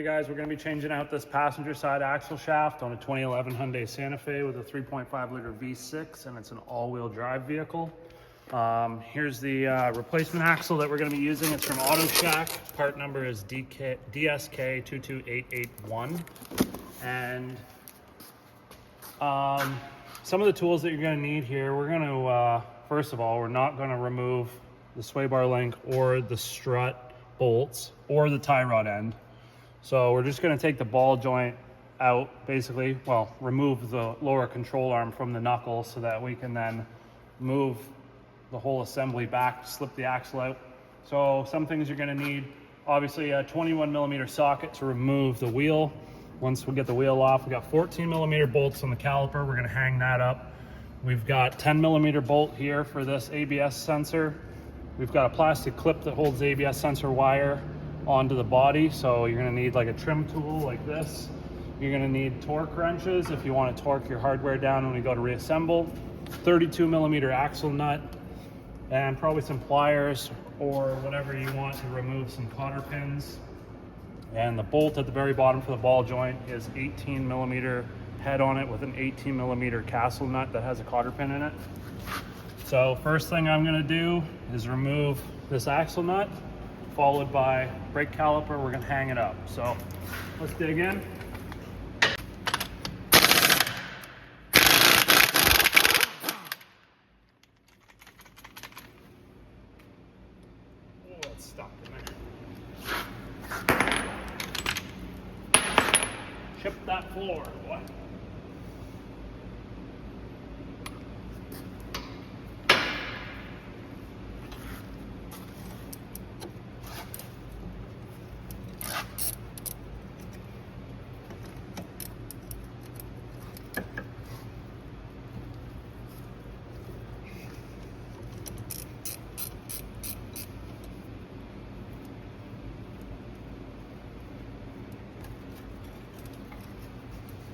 Hey guys, we're going to be changing out this passenger side axle shaft on a 2011 Hyundai Santa Fe with a 3.5 liter V6, and it's an all-wheel drive vehicle. Here's the replacement axle that we're going to be using. It's from Auto Shack. Part number is DSK22881. And some of the tools that you're going to need here, we're going to, first of all, we're not going to remove the sway bar link or the strut bolts or the tie rod end. So we're just going to take the ball joint out, basically, well, remove the lower control arm from the knuckle so that we can then move the whole assembly back, slip the axle out. So some things you're going to need, obviously a 21 millimeter socket to remove the wheel. Once we get the wheel off, we got 14 millimeter bolts on the caliper. We're going to hang that up. We've got 10 millimeter bolt here for this ABS sensor. We've got a plastic clip that holds the ABS sensor wire onto the body, so you're going to need like a trim tool like this. You're going to need torque wrenches if you want to torque your hardware down when we go to reassemble. 32 millimeter axle nut, and probably some pliers or whatever you want to remove some cotter pins. And the bolt at the very bottom for the ball joint is 18 millimeter head on it with an 18 millimeter castle nut that has a cotter pin in it. So first thing I'm going to do is remove this axle nut, followed by brake caliper. We're going to hang it up. So let's dig in. Oh, it's stuck in there. Chip that floor, boy.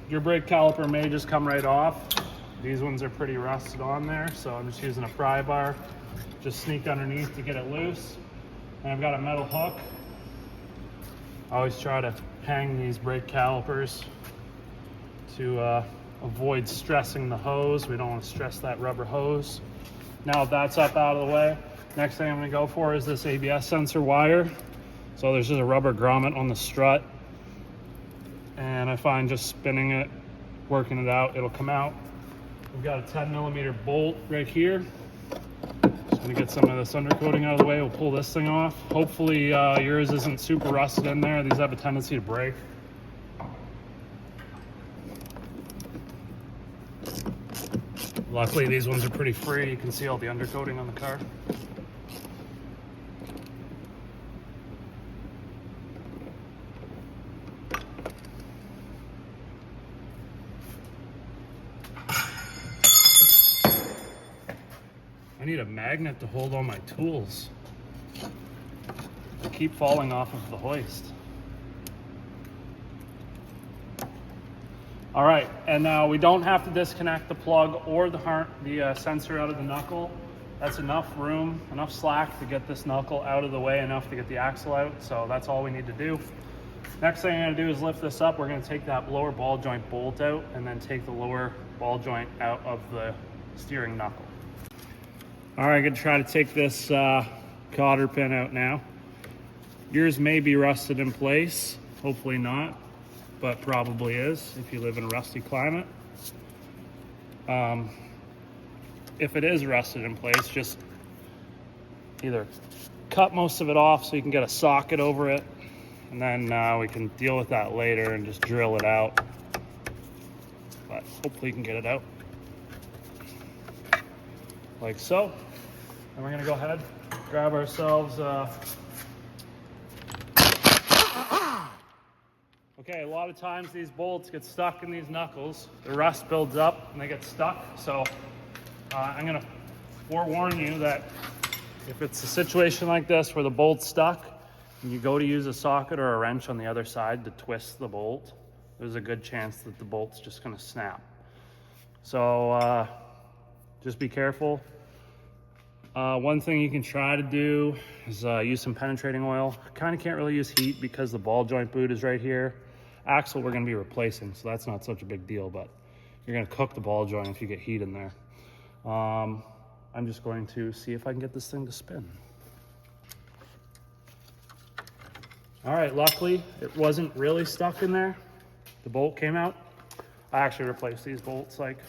Your brake caliper may just come right off. These ones are pretty rusted on there, so I'm just using a pry bar. Just sneak underneath to get it loose. And I've got a metal hook. I always try to hang these brake calipers to avoid stressing the hose. We don't want to stress that rubber hose. Now that's up out of the way, next thing I'm going to go for is this ABS sensor wire. So there's just a rubber grommet on the strut, and I find just spinning it, working it out, it'll come out. We've got a 10 millimeter bolt right here. Just gonna get some of this undercoating out of the way. We'll pull this thing off. Hopefully yours isn't super rusted in there. These have a tendency to break. Luckily these ones are pretty free. You can see all the undercoating on the car. I need a magnet to hold all my tools. They keep falling off of the hoist. All right, and now we don't have to disconnect the plug or the sensor out of the knuckle. That's enough room, enough slack to get this knuckle out of the way, enough to get the axle out. So that's all we need to do. Next thing I'm gonna do is lift this up. We're gonna take that lower ball joint bolt out and then take the lower ball joint out of the steering knuckle. All right, I'm gonna try to take this cotter pin out now. Yours may be rusted in place, hopefully not, but probably is if you live in a rusty climate. If it is rusted in place, just either cut most of it off so you can get a socket over it, and then we can deal with that later and just drill it out. But hopefully you can get it out. Like so. And we're gonna go ahead, grab ourselves okay, a lot of times these bolts get stuck in these knuckles. The rust builds up and they get stuck. So I'm gonna forewarn you that if it's a situation like this where the bolt's stuck and you go to use a socket or a wrench on the other side to twist the bolt, there's a good chance that the bolt's just gonna snap. So just be careful. One thing you can try to do is use some penetrating oil. Kind of can't really use heat because the ball joint boot is right here. Axle we're going to be replacing, so that's not such a big deal, but you're going to cook the ball joint if you get heat in there. I'm just going to see if I can get this thing to spin. All right, luckily it wasn't really stuck in there. The bolt came out. I actually replaced these bolts like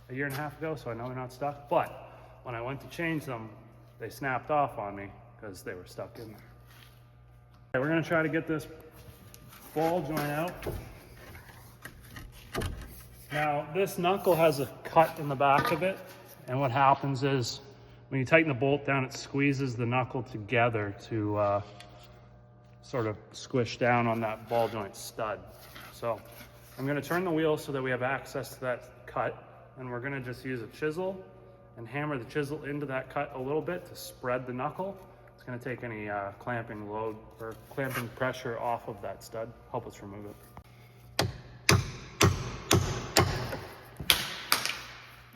a year and a half ago, so I know they're not stuck. But when I went to change them, they snapped off on me because they were stuck in there. All right, we're gonna try to get this ball joint out. Now, this knuckle has a cut in the back of it, and what happens is when you tighten the bolt down, it squeezes the knuckle together to sort of squish down on that ball joint stud. So I'm going to turn the wheel so that we have access to that cut, and we're going to just use a chisel and hammer the chisel into that cut a little bit to spread the knuckle. It's going to take any clamping load or clamping pressure off of that stud, help us remove it.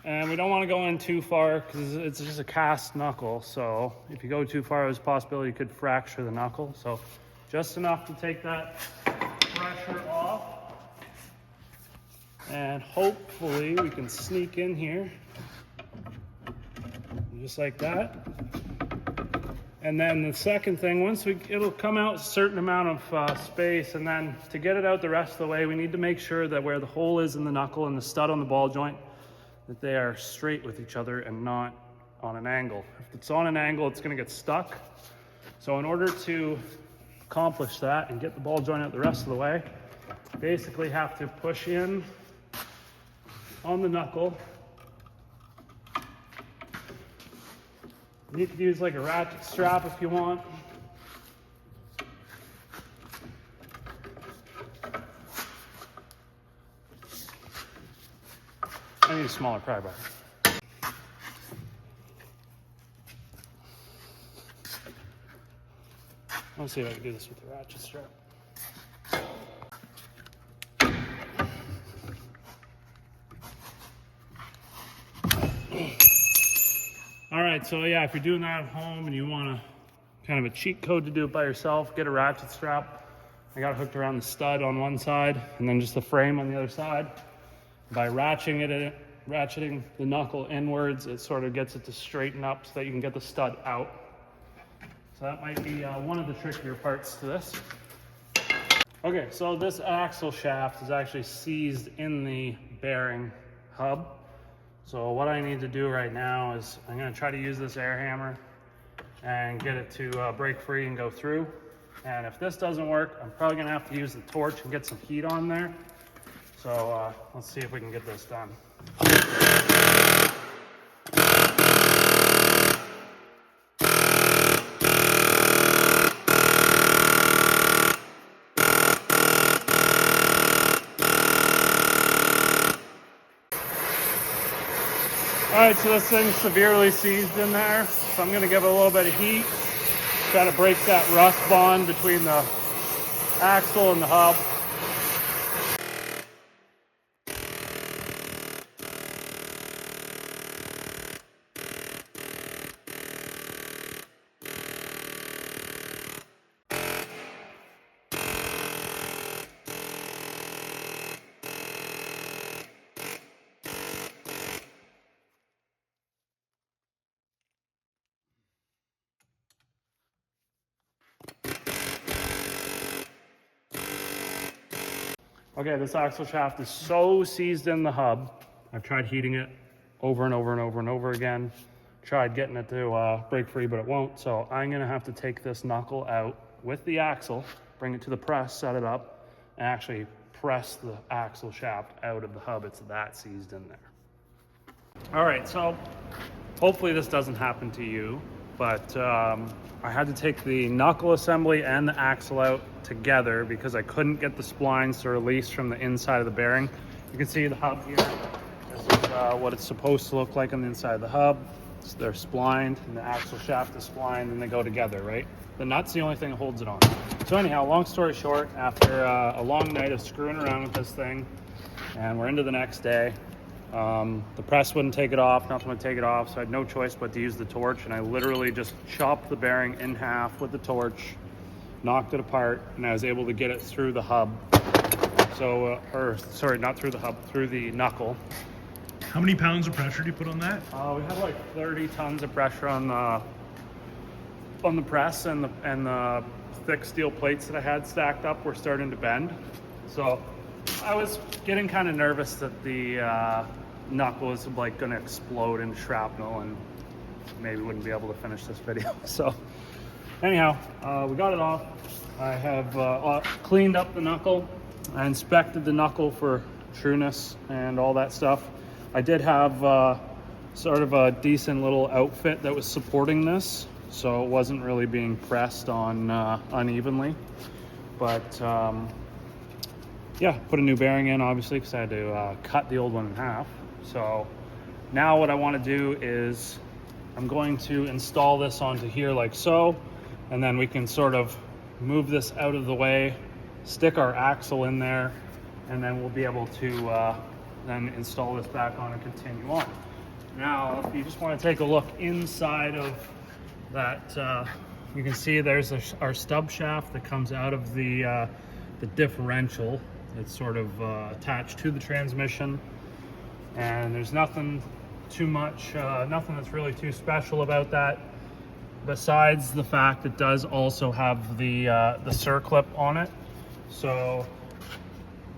And we don't want to go in too far because it's just a cast knuckle. So if you go too far, there's a possibility you could fracture the knuckle. So just enough to take that pressure off. And hopefully we can sneak in here. Just like that. And then the second thing, it'll come out a certain amount of space, and then to get it out the rest of the way, we need to make sure that where the hole is in the knuckle and the stud on the ball joint, that they are straight with each other and not on an angle. If it's on an angle, it's gonna get stuck. So in order to accomplish that and get the ball joint out the rest of the way, basically have to push in on the knuckle. You could use like a ratchet strap if you want. I need a smaller pry bar. Let's see if I can do this with the ratchet strap. All right, so yeah, if you're doing that at home and you want kind of a cheat code to do it by yourself, get a ratchet strap. I got it hooked around the stud on one side and then just the frame on the other side. By ratcheting the knuckle inwards, it sort of gets it to straighten up so that you can get the stud out. So that might be one of the trickier parts to this. Okay, so this axle shaft is actually seized in the bearing hub. So what I need to do right now is I'm going to try to use this air hammer and get it to break free and go through. And if this doesn't work, I'm probably going to have to use the torch and get some heat on there. So let's see if we can get this done. All right, so this thing's severely seized in there. So I'm going to give it a little bit of heat, try to break that rust bond between the axle and the hub. Okay, this axle shaft is so seized in the hub. I've tried heating it over and over and over and over again. Tried getting it to break free, but it won't. So I'm gonna have to take this knuckle out with the axle, bring it to the press, set it up, and actually press the axle shaft out of the hub. It's that seized in there. All right, so hopefully this doesn't happen to you, but I had to take the knuckle assembly and the axle out together because I couldn't get the splines to release from the inside of the bearing. You can see the hub here. This is what it's supposed to look like on the inside of the hub. So they're splined and the axle shaft is splined and they go together, right? The nut's the only thing that holds it on. So anyhow, long story short, after a long night of screwing around with this thing, and we're into the next day, The press wouldn't take it off, nothing would take it off, so I had no choice but to use the torch, and I literally just chopped the bearing in half with the torch, knocked it apart, and I was able to get it through the hub. So, or sorry, not through the hub, through the knuckle. How many pounds of pressure do you put on that? We had like 30 tons of pressure on the press, and the thick steel plates that I had stacked up were starting to bend. So I was getting kind of nervous that the knuckle was like going to explode into shrapnel and maybe wouldn't be able to finish this video. So anyhow, we got it off. I have cleaned up the knuckle. I inspected the knuckle for trueness and all that stuff. I did have sort of a decent little outfit that was supporting this, so it wasn't really being pressed on unevenly. But yeah, put a new bearing in, obviously, because I had to cut the old one in half. So now what I want to do is I'm going to install this onto here like so, and then we can sort of move this out of the way, stick our axle in there, and then we'll be able to then install this back on and continue on. Now, if you just want to take a look inside of that, you can see there's our stub shaft that comes out of the differential. It's sort of attached to the transmission, and there's nothing too much, nothing that's really too special about that, besides the fact it does also have the circlip on it. So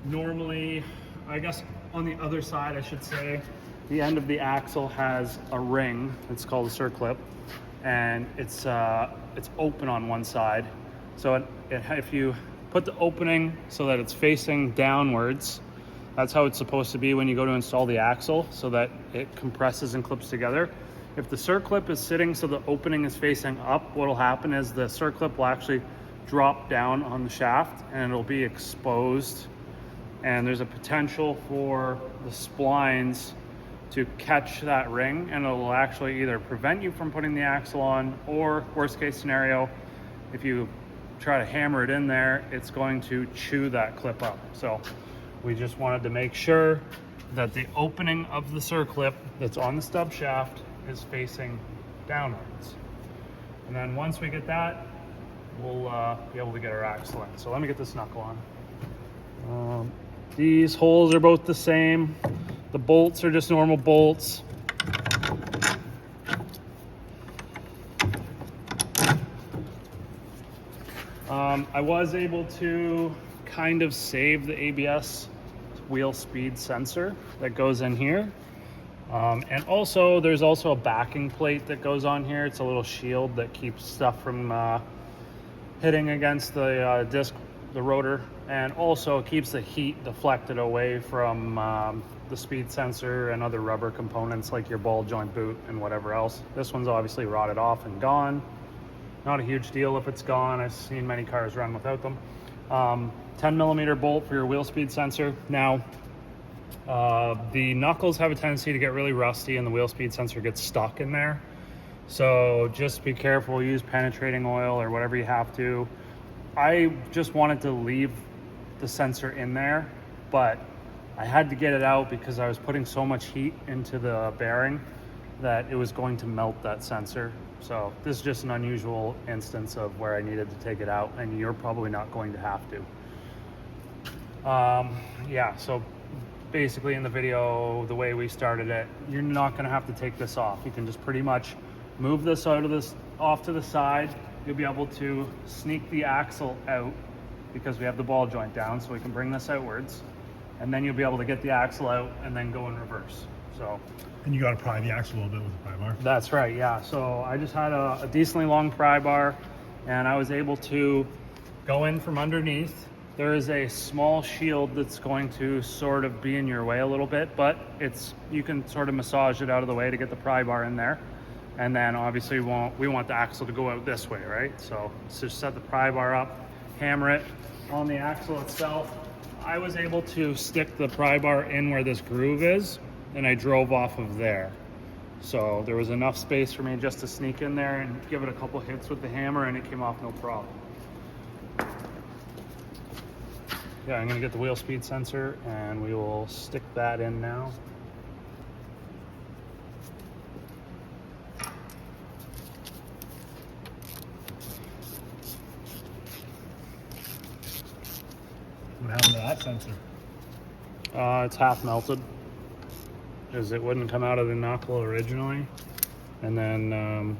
normally, I guess on the other side, I should say, the end of the axle has a ring. It's called a circlip, and it's open on one side. So if you put the opening so that it's facing downwards, that's how it's supposed to be when you go to install the axle, so that it compresses and clips together. If the circlip is sitting so the opening is facing up, what will happen is the circlip will actually drop down on the shaft and it'll be exposed, and there's a potential for the splines to catch that ring, and it'll actually either prevent you from putting the axle on, or worst case scenario, if you try to hammer it in there, it's going to chew that clip up. So we just wanted to make sure that the opening of the circlip that's on the stub shaft is facing downwards. And then once we get that, we'll be able to get our axle in. So let me get this knuckle on. These holes are both the same. The bolts are just normal bolts. I was able to kind of save the ABS wheel speed sensor that goes in here. And also there's also a backing plate that goes on here. It's a little shield that keeps stuff from hitting against the disc, the rotor, and also keeps the heat deflected away from the speed sensor and other rubber components like your ball joint boot and whatever else. This one's obviously rotted off and gone. Not a huge deal if it's gone. I've seen many cars run without them. 10mm bolt for your wheel speed sensor. Now, the knuckles have a tendency to get really rusty and the wheel speed sensor gets stuck in there. So just be careful, use penetrating oil or whatever you have to. I just wanted to leave the sensor in there, but I had to get it out because I was putting so much heat into the bearing that it was going to melt that sensor. So this is just an unusual instance of where I needed to take it out, and you're probably not going to have to. Yeah, so basically in the video, the way we started it, you're not going to have to take this off. You can just pretty much move this off to the side. You'll be able to sneak the axle out because we have the ball joint down, so we can bring this outwards, and then you'll be able to get the axle out and then go in reverse. So, and you got to pry the axle a little bit with the pry bar. That's right, yeah. So I just had a decently long pry bar, and I was able to go in from underneath. There is a small shield that's going to sort of be in your way a little bit, but you can sort of massage it out of the way to get the pry bar in there. And then obviously we want the axle to go out this way, right? So just set the pry bar up, hammer it on the axle itself. I was able to stick the pry bar in where this groove is, and I drove off of there. So there was enough space for me just to sneak in there and give it a couple hits with the hammer, and it came off no problem. Yeah, I'm gonna get the wheel speed sensor and we will stick that in now. that sensor? It's half melted because it wouldn't come out of the knuckle originally, and then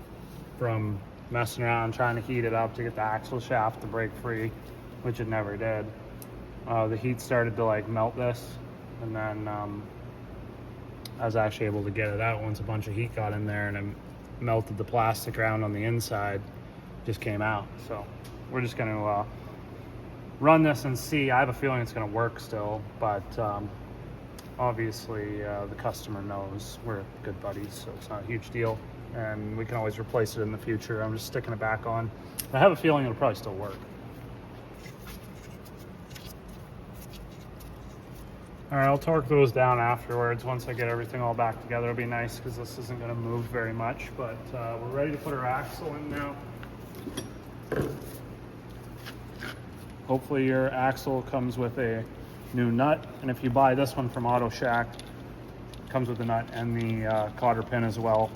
from messing around trying to heat it up to get the axle shaft to break free, which it never did, the heat started to like melt this, and then I was actually able to get it out once a bunch of heat got in there, and it melted the plastic around on the inside, just came out. So we're just going to run this and see. I have a feeling it's going to work still, but obviously the customer knows we're good buddies, so it's not a huge deal, and we can always replace it in the future. I'm just sticking it back on. I have a feeling it'll probably still work. All right, I'll torque those down afterwards once I get everything all back together. It'll be nice because this isn't going to move very much, but we're ready to put our axle in now. Hopefully your axle comes with a new nut, and if you buy this one from Auto Shack, it comes with the nut and the cotter pin as well.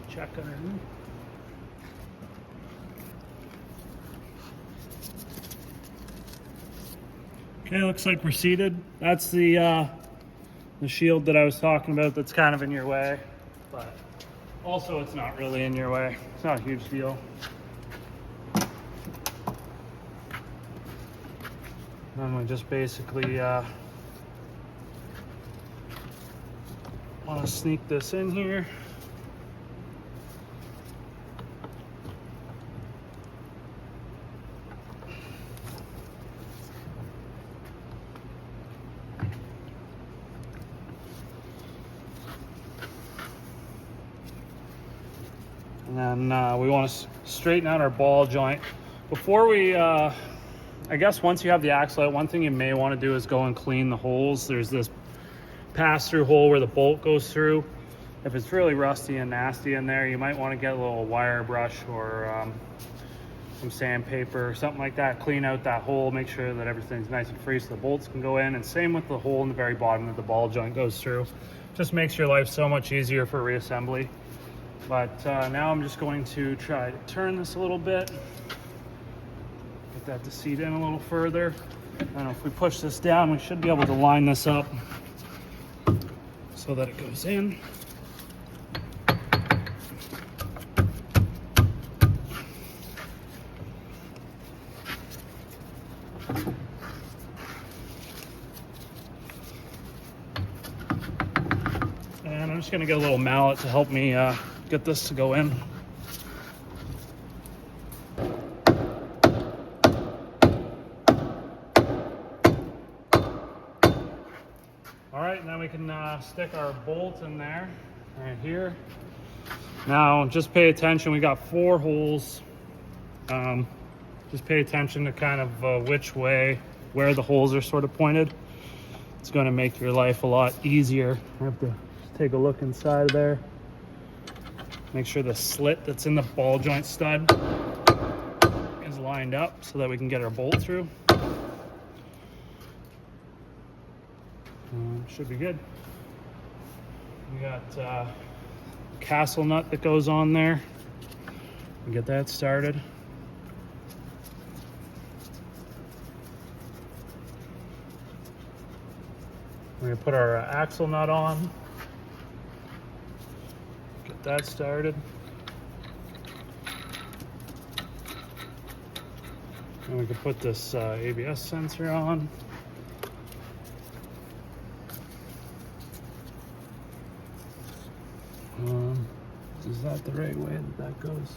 Check underneath. Okay, looks like we're seated. That's the shield that I was talking about that's kind of in your way, but also it's not really in your way. It's not a huge deal. And we just basically want to sneak this in here. And then we want to straighten out our ball joint. Before we, I guess once you have the axle out, one thing you may want to do is go and clean the holes. There's this pass-through hole where the bolt goes through. If it's really rusty and nasty in there, you might want to get a little wire brush or some sandpaper or something like that. Clean out that hole, make sure that everything's nice and free so the bolts can go in. And same with the hole in the very bottom that the ball joint goes through. Just makes your life so much easier for reassembly. But now I'm just going to try to turn this a little bit, get that to seat in a little further. And if we push this down, we should be able to line this up so that it goes in. And I'm just going to get a little mallet to help me get this to go in. All right, now we can stick our bolt in there, right here. Now, just pay attention, we got 4 holes. Just pay attention to kind of which way, where the holes are sort of pointed. It's gonna make your life a lot easier. I have to just take a look inside of there. Make sure the slit that's in the ball joint stud is lined up so that we can get our bolt through. Should be good. We got castle nut that goes on there. We get that started. We're gonna put our axle nut on. Get that started. And we can put this ABS sensor on. Is that the right way that goes?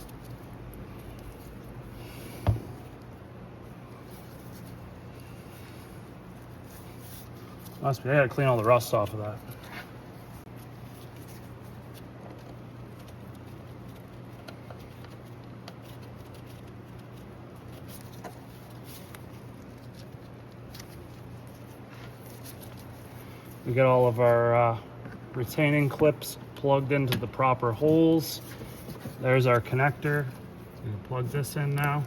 Must be. I gotta clean all the rust off of that. We got all of our retaining clips plugged into the proper holes. There's our connector. I'm gonna plug this in now.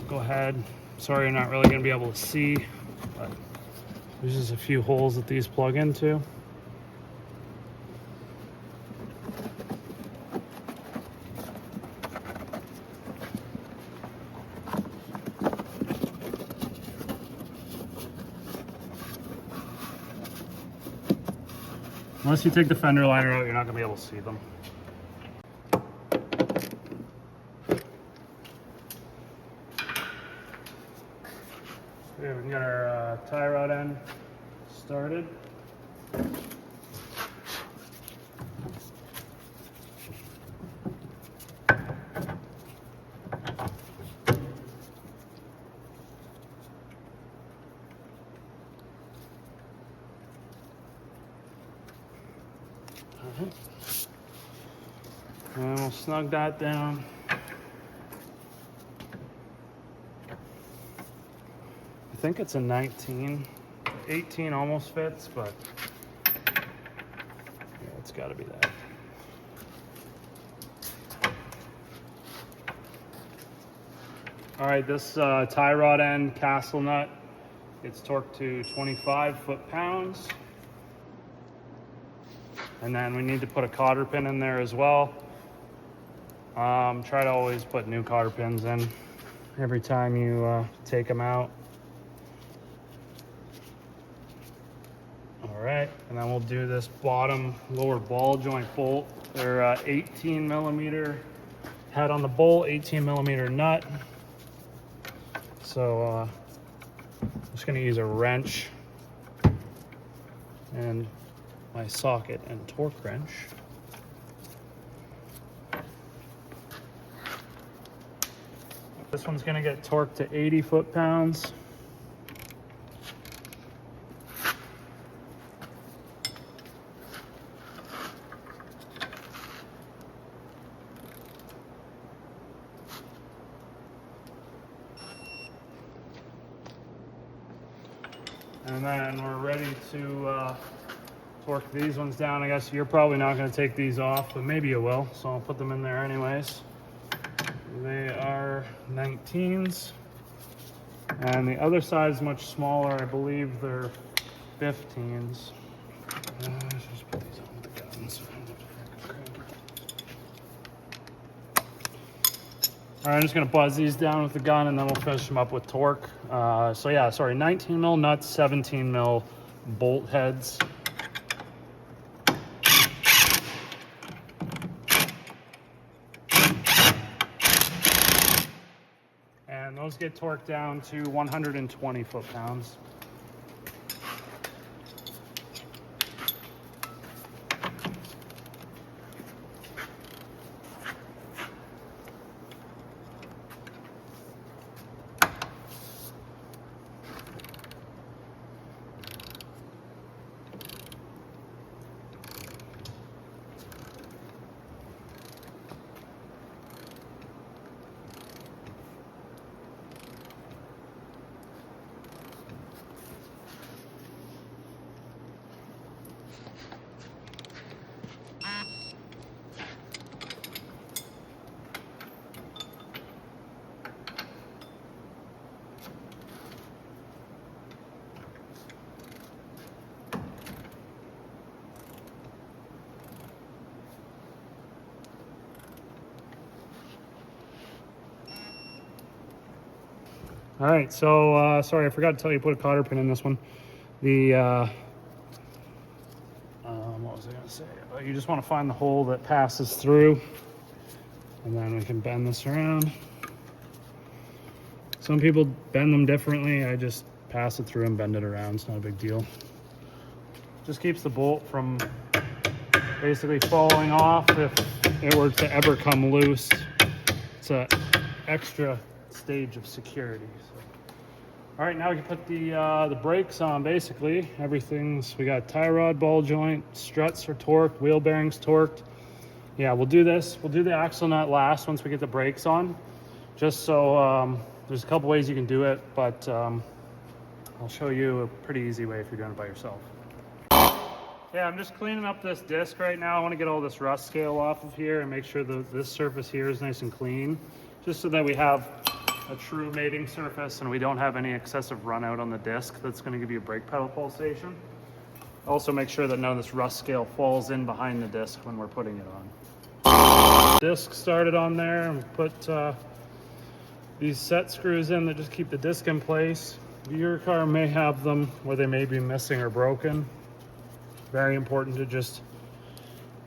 Go ahead. Sorry, you're not really gonna be able to see, but there's just a few holes that these plug into. Unless you take the fender liner out, you're not gonna be able to see them. Okay, we can get our tie rod end started. And we'll snug that down. I think it's a 19. 18 almost fits, but yeah, it's got to be that. All right, this tie rod end castle nut, it's torqued to 25 foot-pounds. And then we need to put a cotter pin in there as well. Try to always put new cotter pins in every time you take them out. All right, and then we'll do this bottom lower ball joint bolt. They're 18 millimeter head on the bolt, 18 millimeter nut. So I'm just gonna use a wrench and my socket and torque wrench. This one's gonna get torqued to 80 foot-pounds. And then we're ready to torque these ones down. I guess you're probably not gonna take these off, but maybe you will, so I'll put them in there anyways. They are 19s, and the other side is much smaller. I believe they're 15s. Let's just put these on the gun so I don't have to freaking crank it. All right, I'm just gonna buzz these down with the gun, and then we'll finish them up with torque. So yeah, sorry, 19 mil nuts, 17 mil bolt heads. And those get torqued down to 120 foot-pounds. All right, so sorry, I forgot to tell you to put a cotter pin in this one. The what was I gonna say? You just want to find the hole that passes through, and then we can bend this around. Some people bend them differently. I just pass it through and bend it around. It's not a big deal. Just keeps the bolt from basically falling off if it were to ever come loose. It's an extra stage of security. So. All right, now we can put the brakes on. Basically, everything's, we got tie rod, ball joint, struts are torqued, wheel bearings torqued. Yeah, we'll do this. We'll do the axle nut last once we get the brakes on. Just so there's a couple ways you can do it, but I'll show you a pretty easy way if you're doing it by yourself. Yeah, I'm just cleaning up this disc right now. I want to get all this rust scale off of here and make sure that this surface here is nice and clean, just so that we have a true mating surface and we don't have any excessive run out on the disc that's going to give you a brake pedal pulsation. Also make sure that none of this rust scale falls in behind the disc when we're putting it on. Disc started on there, and put these set screws in that just keep the disc in place. Your car may have them where they may be missing or broken. Very important to just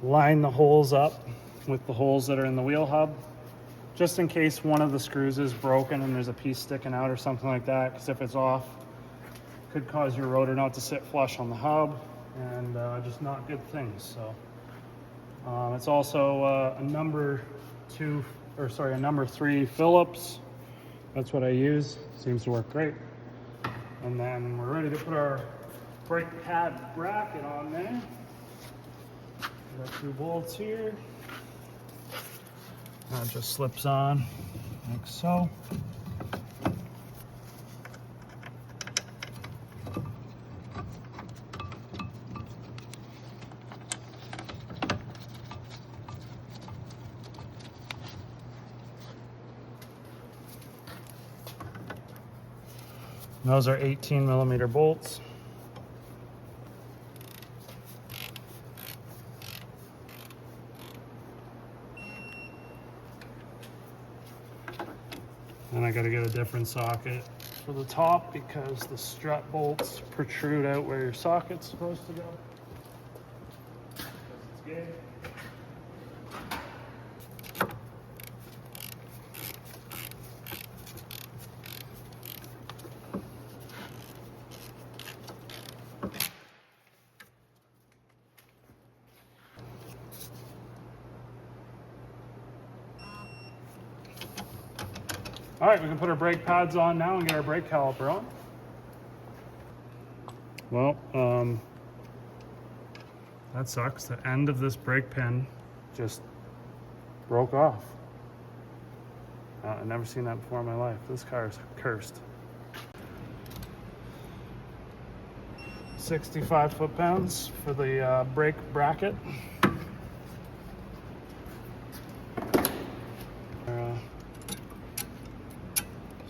line the holes up with the holes that are in the wheel hub, just in case one of the screws is broken and there's a piece sticking out or something like that, because if it's off, it could cause your rotor not to sit flush on the hub, and just not good things. So it's also a number 3 Phillips. That's what I use. Seems to work great. And then we're ready to put our brake pad bracket on there. Got 2 bolts here. That just slips on like so. And those are 18mm bolts. And I gotta get a different socket for the top because the strut bolts protrude out where your socket's supposed to go. Because it's gay. All right, we can put our brake pads on now and get our brake caliper on. Well, that sucks. The end of this brake pin just broke off. I've never seen that before in my life. This car is cursed. 65 foot-pounds for the brake bracket.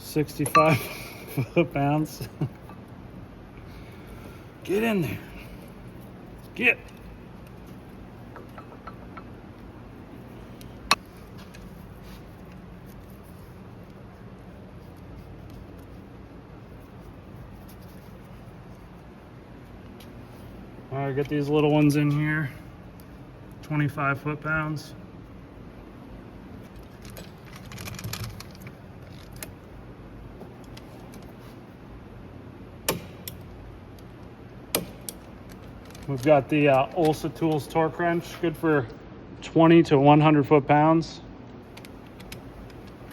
65 foot-pounds. Get in there. Get. All right, get these little ones in here. 25 foot-pounds. We've got the Olsa Tools torque wrench, good for 20 to 100 foot-pounds.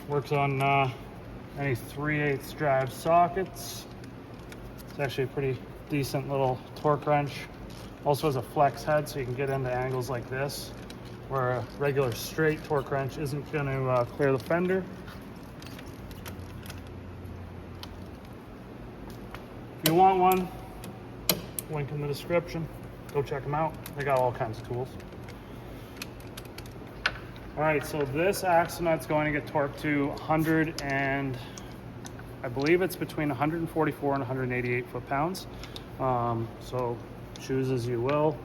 Works on any 3/8 drive sockets. It's actually a pretty decent little torque wrench. Also has a flex head, so you can get into angles like this, where a regular straight torque wrench isn't going to clear the fender. If you want one, link in the description. Go check them out. They got all kinds of tools. All right, so this axle nut's going to get torqued to 100 and I believe it's between 144 and 188 foot-pounds. So choose as you will.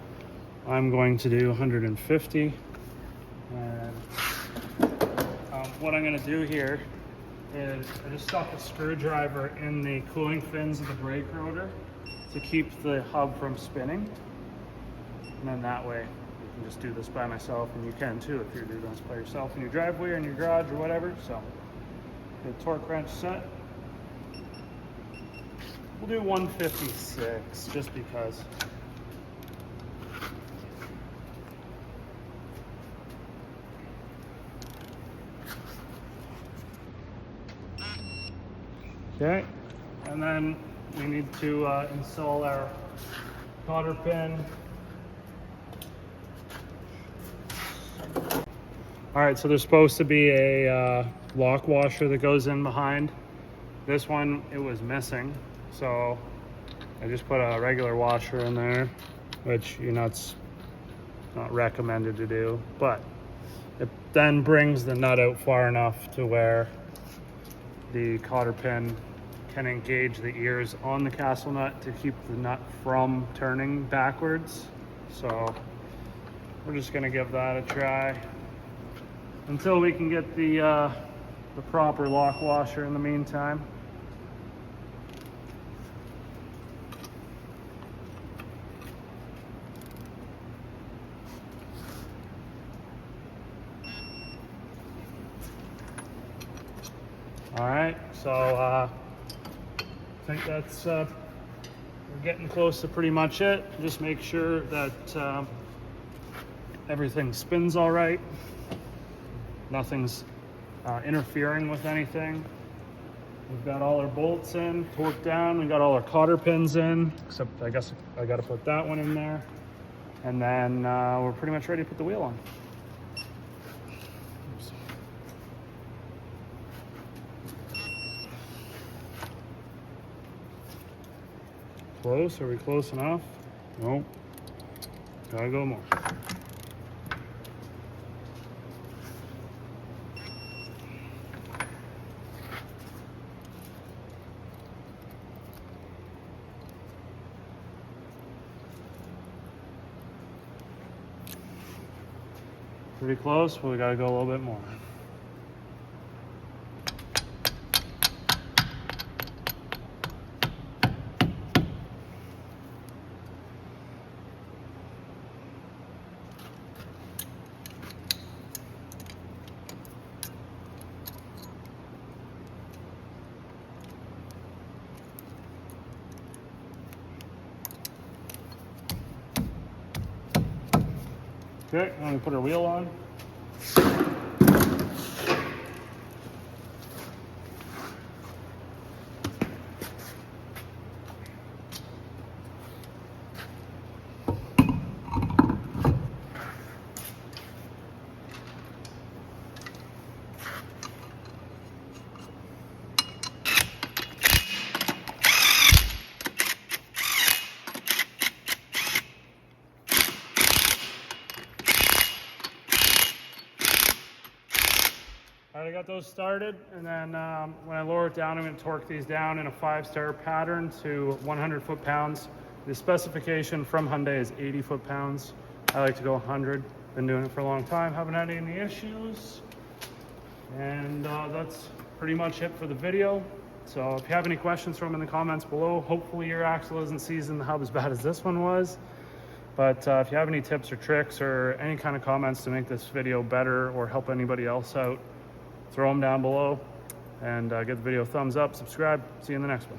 I'm going to do 150. And what I'm going to do here is I just stuck a screwdriver in the cooling fins of the brake rotor to keep the hub from spinning. And then that way you can just do this by myself, and you can too if you're doing this by yourself in your driveway or in your garage or whatever. So the torque wrench set. We'll do 156 just because. Okay, and then we need to install our cotter pin. All right, so there's supposed to be a lock washer that goes in behind. This one, it was missing, so I just put a regular washer in there. which, you know, it's not recommended to do, but it then brings the nut out far enough to where the cotter pin can engage the ears on the castle nut to keep the nut from turning backwards. So we're just gonna give that a try until we can get the proper lock washer in the meantime. All right, so I think that's we're getting close to pretty much it. Just make sure that everything spins all right. Nothing's interfering with anything. We've got all our bolts in, torqued down. We got all our cotter pins in, except I guess I got to put that one in there. And then we're pretty much ready to put the wheel on. Oops. Close? Are we close enough? Nope. Gotta go more. Pretty close, but we gotta go a little bit more. Okay, I'm gonna put our wheel on. I got those started, and then when I lower it down, I'm going to torque these down in a 5-star pattern to 100 foot-pounds. The specification from Hyundai is 80 foot-pounds. I like to go 100. Been doing it for a long time, haven't had any issues. And that's pretty much it for the video. So if you have any questions, throw them in the comments below. Hopefully your axle isn't seizing the hub as bad as this one was. But if you have any tips or tricks or any kind of comments to make this video better or help anybody else out, throw them down below, and give the video a thumbs up, subscribe. See you in the next one.